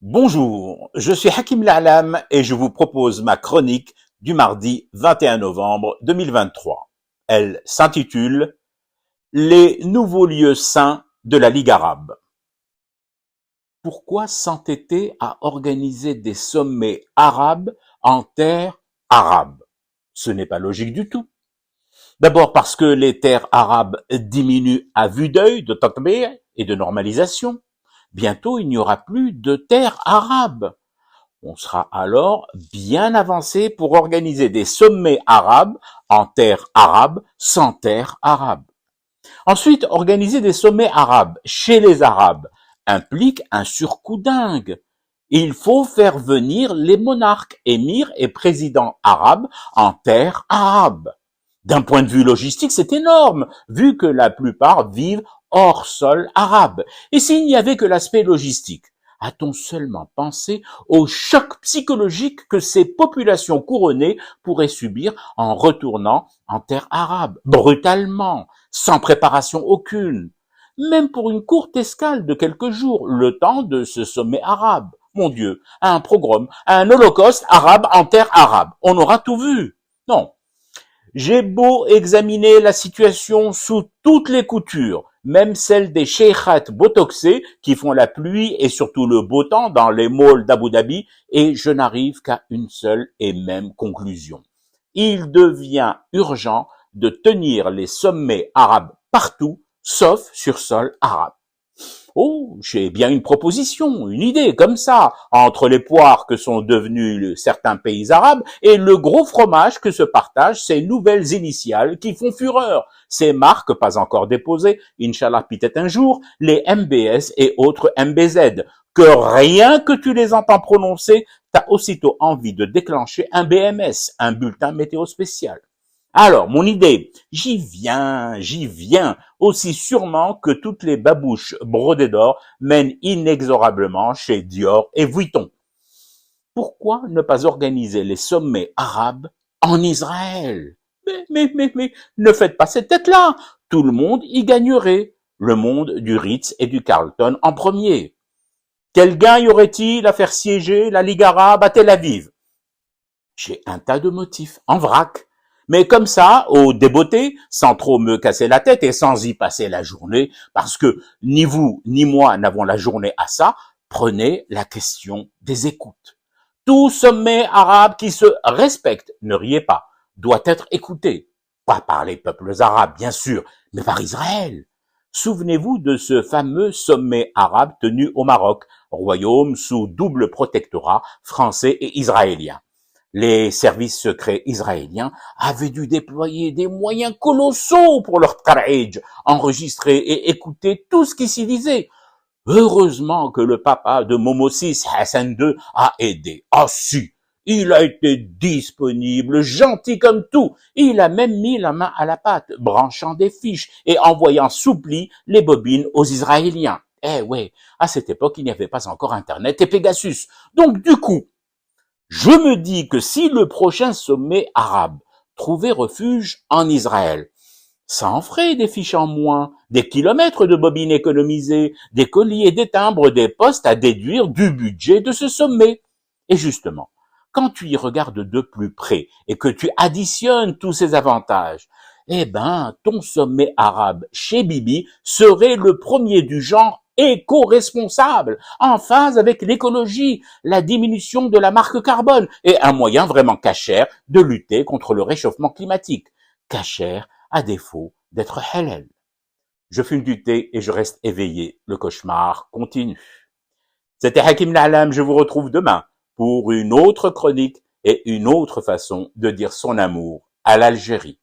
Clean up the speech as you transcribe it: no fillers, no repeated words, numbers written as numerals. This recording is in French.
Bonjour, je suis Hakim La'alam et je vous propose ma chronique du mardi 21 novembre 2023. Elle s'intitule Les nouveaux lieux saints de la Ligue arabe. Pourquoi s'entêter à organiser des sommets arabes en terre arabe? Ce n'est pas logique du tout. D'abord parce que les terres arabes diminuent à vue d'œil de tatbih et de normalisation. Bientôt, il n'y aura plus de terres arabes. On sera alors bien avancé pour organiser des sommets arabes en terre arabe sans terre arabe. Ensuite, organiser des sommets arabes chez les Arabes implique un surcoût dingue. Il faut faire venir les monarques, émirs et présidents arabes en terre arabe. D'un point de vue logistique, c'est énorme, vu que la plupart vivent hors sol arabe. Et s'il n'y avait que l'aspect logistique, a-t-on seulement pensé au choc psychologique que ces populations couronnées pourraient subir en retournant en terre arabe, brutalement, sans préparation aucune, même pour une courte escale de quelques jours, le temps de ce sommet arabe. Mon Dieu, un pogrom, un holocauste arabe en terre arabe. On aura tout vu. Non. J'ai beau examiner la situation sous toutes les coutures, même celle des sheikhats botoxés qui font la pluie et surtout le beau temps dans les malls d'Abu Dhabi, et je n'arrive qu'à une seule et même conclusion. Il devient urgent de tenir les sommets arabes partout, sauf sur sol arabe. Oh, j'ai bien une proposition, une idée comme ça, entre les poires que sont devenus certains pays arabes et le gros fromage que se partagent ces nouvelles initiales qui font fureur. Ces marques pas encore déposées, Inch'Allah peut-être un jour, les MBS et autres MBZ, que rien que tu les entends prononcer, t'as aussitôt envie de déclencher un BMS, un bulletin météo spécial. Alors, mon idée, j'y viens, aussi sûrement que toutes les babouches brodées d'or mènent inexorablement chez Dior et Vuitton. Pourquoi ne pas organiser les sommets arabes en Israël? Mais, ne faites pas cette tête-là. Tout le monde y gagnerait. Le monde du Ritz et du Carlton en premier. Quel gain y aurait-il à faire siéger la Ligue arabe à Tel Aviv? J'ai un tas de motifs, en vrac. Mais comme ça, au débeauté, sans trop me casser la tête et sans y passer la journée, parce que ni vous ni moi n'avons la journée à ça, prenez la question des écoutes. Tout sommet arabe qui se respecte, ne riez pas, doit être écouté. Pas par les peuples arabes, bien sûr, mais par Israël. Souvenez-vous de ce fameux sommet arabe tenu au Maroc, royaume sous double protectorat français et israélien. Les services secrets israéliens avaient dû déployer des moyens colossaux pour leur tar'ij, enregistrer et écouter tout ce qui s'y disait. Heureusement que le papa de Momo VI, Hassan II, a aidé. Ah si, il a été disponible, gentil comme tout. Il a même mis la main à la pâte, branchant des fiches et envoyant sous pli les bobines aux Israéliens. Eh ouais, à cette époque, il n'y avait pas encore Internet et Pegasus. Donc du coup, je me dis que si le prochain sommet arabe trouvait refuge en Israël, ça en ferait des fiches en moins, des kilomètres de bobines économisées, des colis et des timbres, des postes à déduire du budget de ce sommet. Et justement, quand tu y regardes de plus près et que tu additionnes tous ces avantages, eh ben, ton sommet arabe chez Bibi serait le premier du genre éco-responsable, en phase avec l'écologie, la diminution de la marque carbone et un moyen vraiment cachère de lutter contre le réchauffement climatique. Cachère à défaut d'être halal. Je fume du thé et je reste éveillé. Le cauchemar continue. C'était Hakim La'alam. Je vous retrouve demain pour une autre chronique et une autre façon de dire son amour à l'Algérie.